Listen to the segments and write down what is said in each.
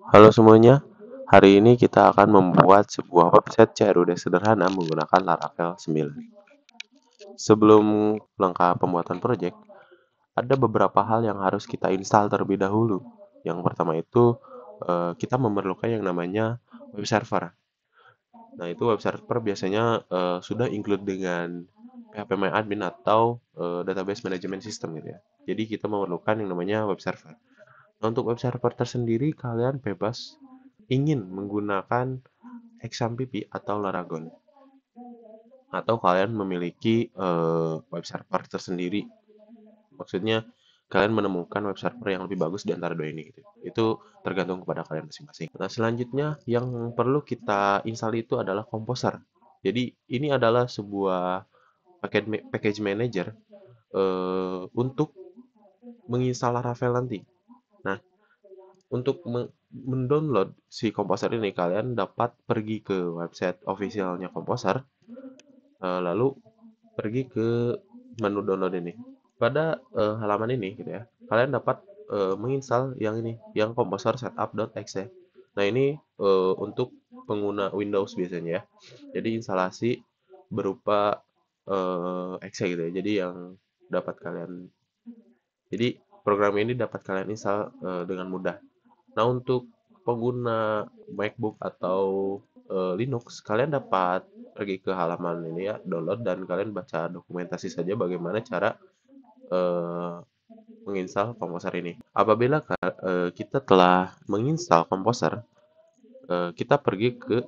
Halo semuanya, hari ini kita akan membuat sebuah website CRUD sederhana menggunakan Laravel 9. Sebelum langkah pembuatan project, ada beberapa hal yang harus kita install terlebih dahulu. Yang pertama itu, kita memerlukan yang namanya web server. Nah, itu web server biasanya sudah include dengan PHP atau database management system gitu ya. Jadi kita memerlukan yang namanya web server. Nah, untuk web server tersendiri, kalian bebas ingin menggunakan XAMPP atau Laragon, atau kalian memiliki web server tersendiri. Maksudnya kalian menemukan web server yang lebih bagus di antara dua ini gitu. Itu tergantung kepada kalian masing-masing. Nah, selanjutnya yang perlu kita install itu adalah Composer. Jadi ini adalah sebuah package manager untuk menginstal Laravel nanti. Nah, untuk mendownload si Composer ini, kalian dapat pergi ke website officialnya Composer, lalu pergi ke menu download ini. Pada halaman ini gitu ya, kalian dapat menginstal yang ini, yang Composer setup.exe. Nah, ini untuk pengguna Windows biasanya ya. Jadi instalasi berupa exe gitu ya. Jadi yang dapat kalian jadi program ini dapat kalian install dengan mudah. Nah, untuk pengguna MacBook atau Linux, kalian dapat pergi ke halaman ini ya, download, dan kalian baca dokumentasi saja bagaimana cara eh, menginstal Composer ini. Apabila kita telah menginstal Composer, kita pergi ke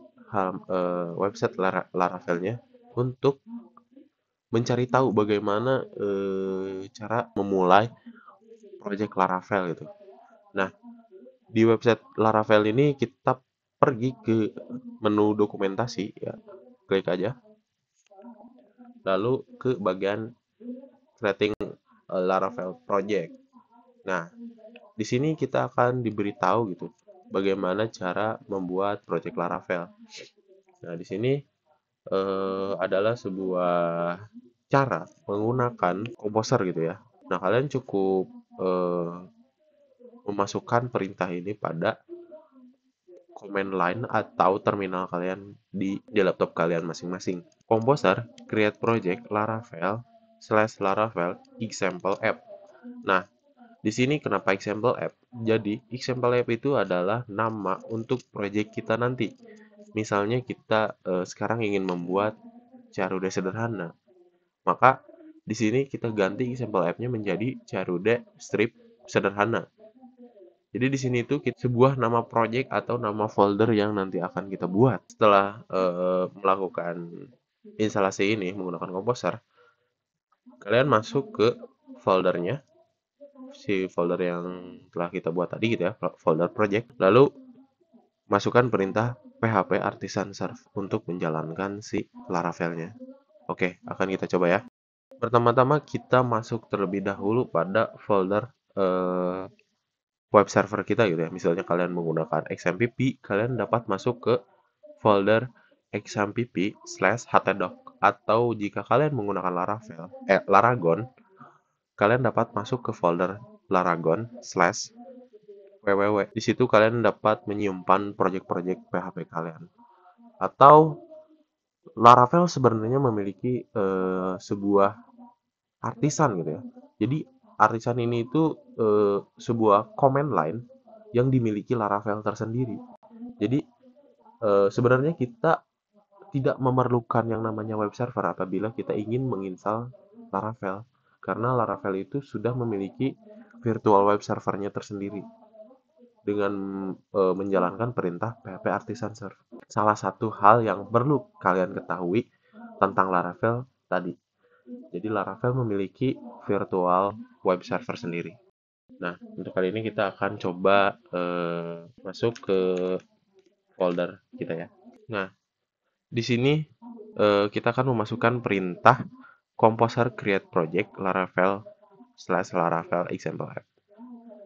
website Laravelnya untuk mencari tahu bagaimana cara memulai project Laravel gitu. Nah, di website Laravel ini kita pergi ke menu dokumentasi ya, klik aja, lalu ke bagian creating Laravel project. Nah, di sini kita akan diberitahu gitu bagaimana cara membuat project Laravel. Nah, di sini adalah sebuah cara menggunakan Composer gitu ya. Nah, kalian cukup memasukkan perintah ini pada command line atau terminal kalian di laptop kalian masing-masing. Composer create project Laravel / Laravel example app. Nah, di sini kenapa example app? Jadi, example app itu adalah nama untuk project kita nanti. Misalnya kita sekarang ingin membuat Carude sederhana, maka di sini kita ganti example app-nya menjadi Carude strip sederhana. Jadi di sini tuh sebuah nama project atau nama folder yang nanti akan kita buat. Setelah melakukan instalasi ini menggunakan Composer, kalian masuk ke foldernya, si folder yang telah kita buat tadi gitu ya, folder project. Lalu masukkan perintah php artisan serve untuk menjalankan si Laravelnya. Oke, akan kita coba ya. Pertama-tama kita masuk terlebih dahulu pada folder web server kita gitu ya. Misalnya kalian menggunakan XAMPP, kalian dapat masuk ke folder XAMPP/htdoc, atau jika kalian menggunakan Laragon, kalian dapat masuk ke folder Laragon/www. Di situ kalian dapat menyimpan project-project PHP kalian. Atau Laravel sebenarnya memiliki sebuah artisan gitu ya. Jadi artisan ini itu sebuah command line yang dimiliki Laravel tersendiri. Jadi sebenarnya kita tidak memerlukan yang namanya web server apabila kita ingin menginstal Laravel, karena Laravel itu sudah memiliki virtual web servernya tersendiri dengan menjalankan perintah php artisan serve. Salah satu hal yang perlu kalian ketahui tentang Laravel tadi. Jadi Laravel memiliki virtual web server sendiri. Nah, untuk kali ini kita akan coba masuk ke folder kita ya. Nah, di sini kita akan memasukkan perintah Composer create project Laravel/Laravel example app.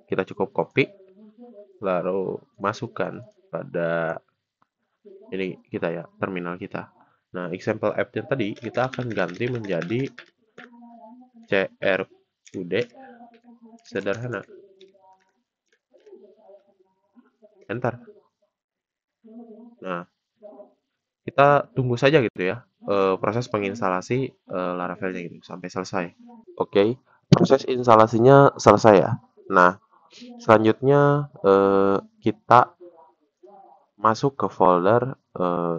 Kita cukup copy, lalu masukkan pada ini kita ya, terminal kita. Nah, example app yang tadi kita akan ganti menjadi CRUD sederhana. enter. Nah, kita tunggu saja gitu ya, proses penginstalasi Laravelnya gitu sampai selesai. Oke, proses instalasinya selesai ya. Nah, selanjutnya kita masuk ke folder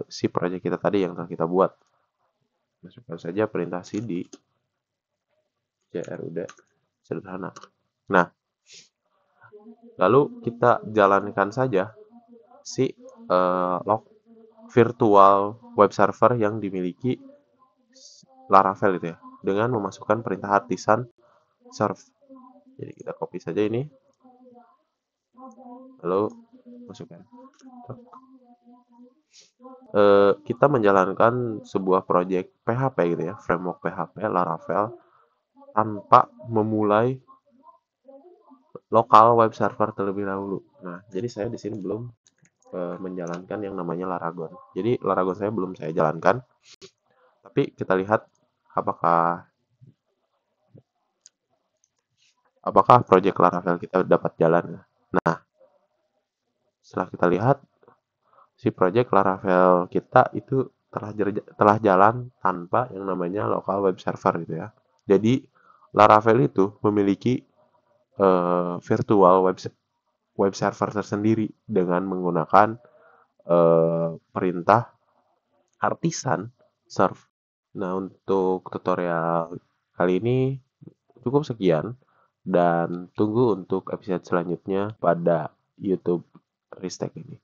si project kita tadi yang telah kita buat. Masukkan saja perintah cd crud sederhana. Nah, lalu kita jalankan saja si log virtual web server yang dimiliki Laravel itu ya, dengan memasukkan perintah artisan serve. Jadi kita copy saja ini, lalu masukkan. Kita menjalankan sebuah project PHP gitu ya, framework PHP Laravel tanpa memulai lokal web server terlebih dahulu. Nah, jadi saya di sini belum menjalankan yang namanya Laragon. Jadi Laragon saya belum saya jalankan, tapi kita lihat apakah project Laravel kita dapat jalan. Nah, setelah kita lihat si project Laravel kita itu telah jalan tanpa yang namanya local web server gitu ya. Jadi Laravel itu memiliki virtual web server tersendiri dengan menggunakan perintah artisan serve. Nah, untuk tutorial kali ini cukup sekian dan tunggu untuk episode selanjutnya pada YouTube Ristek ini.